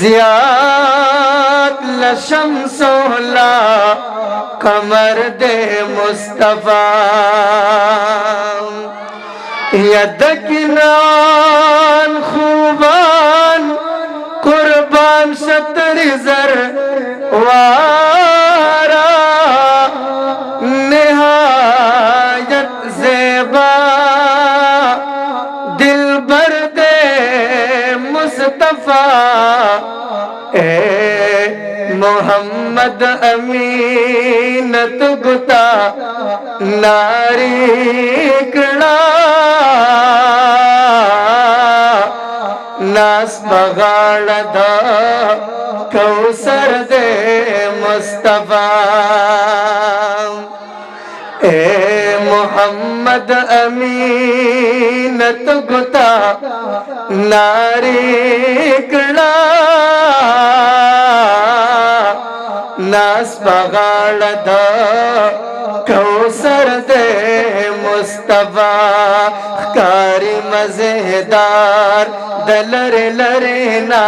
ज़ियात लशम्सोला कमर दे मुस्तफा यदकिनान खूबान कुर्बान शतरी जर वारा निहायत ज़ेबा दिल भर दे मुस्तफा ए मोहम्मद अमीनत गुता नारी कड़ा नास बगाड़ दा कौसर दे मुस्तफा ए मोहम्मद अमीनत गुता नारी कड़ा नास बगाड़ दा कौसर दे मुस्तफा कारी मजेदार दलर लरेना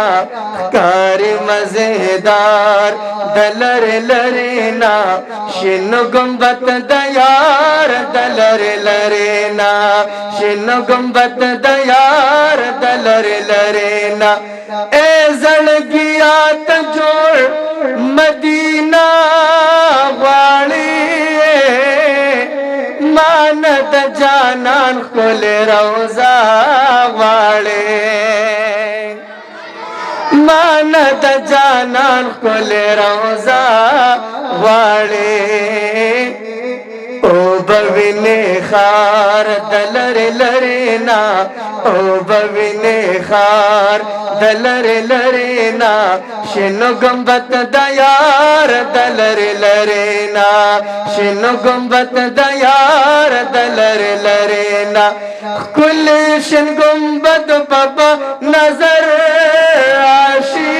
कारी मजेदार दलर लरेना शिन गुम्बत दयार दलर लरेना शिन गुम्बत दयार दलर लरेना ए जड़गिया तजोड़ मदीना वाली मानद जानान खुले रोजा वाले मानद जानान खुले रोजा वाले ओ बविने खार दलर लरेना ओ बविने खार दलर लरेना शिनो गुम्बत दयार दलर लरेना शिनो गुम्बत दयार दलर लरेना कुल शिन गुम्बत बाबा नजर आशी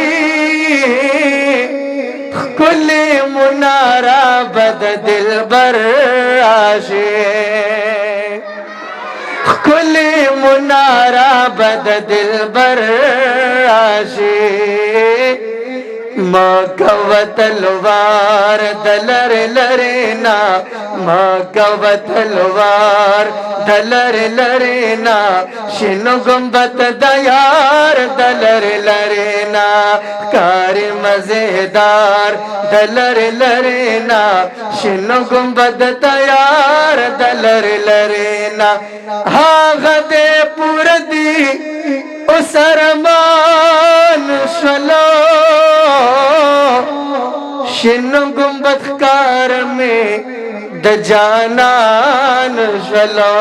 कुल मुनारा बद दिल बर आशे कुल मुनारा बद दिल बर आशे मगव तलवार दलर लरेना मगव तलवार दलर लरेना शिनो गुम्बत दयार दलर लरेना कारी मजेदार दलर लरेना शिनो गुम्बत दयार दलर लरेना हाँ गदे पुरदी उसरमान शलो शिनो गुम्बत कार में दजानान शलो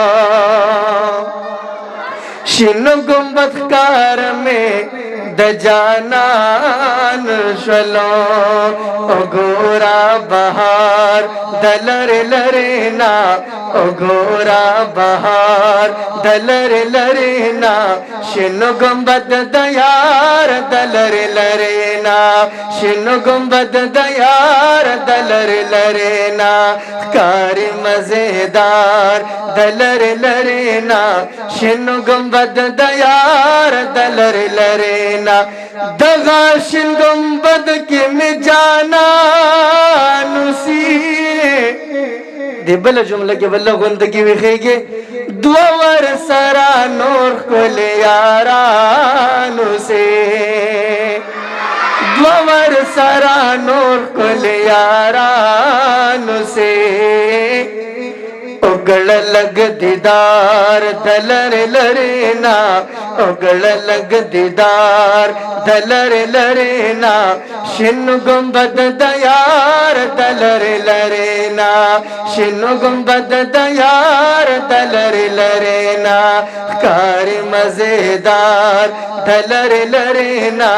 शिनो गुम्बत कार में दजानान शलो ओ गोरा बहार दलर लरेना ओ गोरा बहार दलर लरेना शिनो गुम्बत दयार दलर लरेना शिनो गुम्बत दयार दलर लरेना कारी मजेदार दलर लरेना शिनो गुम्बत दयार दलर लरेना दगा शिन गुम्बत के में जाना नुसी दिबल जुमला के बल्ला गुंदगी विखेगे दुआवर सरा नूर खुले यारानु से दुआवर सरा नूर खुले यारानु से उगल लग दीदार दलर लरेना उगल लग दीदार दलर लरेना शिन गुम्बत दयार दलर लरेना शिन गुम्बत दयार दलर लरेना कारी मजेदार दलर लरेना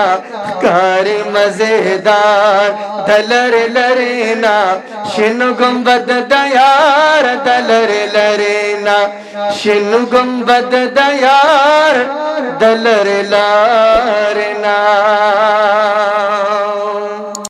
कारी मजेदार दलर लरेना शिन गुम्बत दयार दलर लरेना शिन गुम्बत दयार दलर लारेना।